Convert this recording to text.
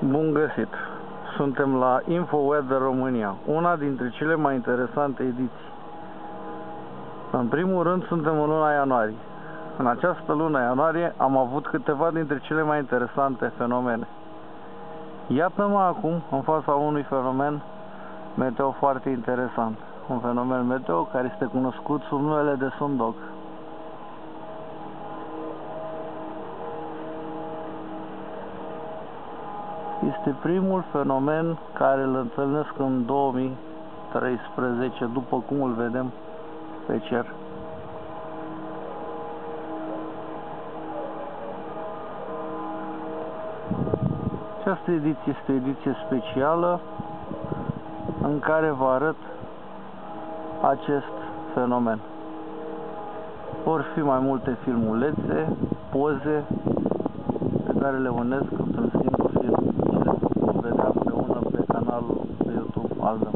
Bun găsit! Suntem la InfoWeather România, una dintre cele mai interesante ediții. În primul rând, suntem în luna ianuarie. În această lună ianuarie am avut câteva dintre cele mai interesante fenomene. Iată-mă acum în fața unui fenomen meteo foarte interesant. Un fenomen meteo care este cunoscut sub numele de Sundog. Este primul fenomen care îl întâlnesc în 2013, după cum îl vedem pe cer. Această ediție este o ediție specială în care vă arăt acest fenomen. Vor fi mai multe filmulețe, poze pe care le unesc într-un singur film. Vom vedea împreună pe canalul de YouTube al meu.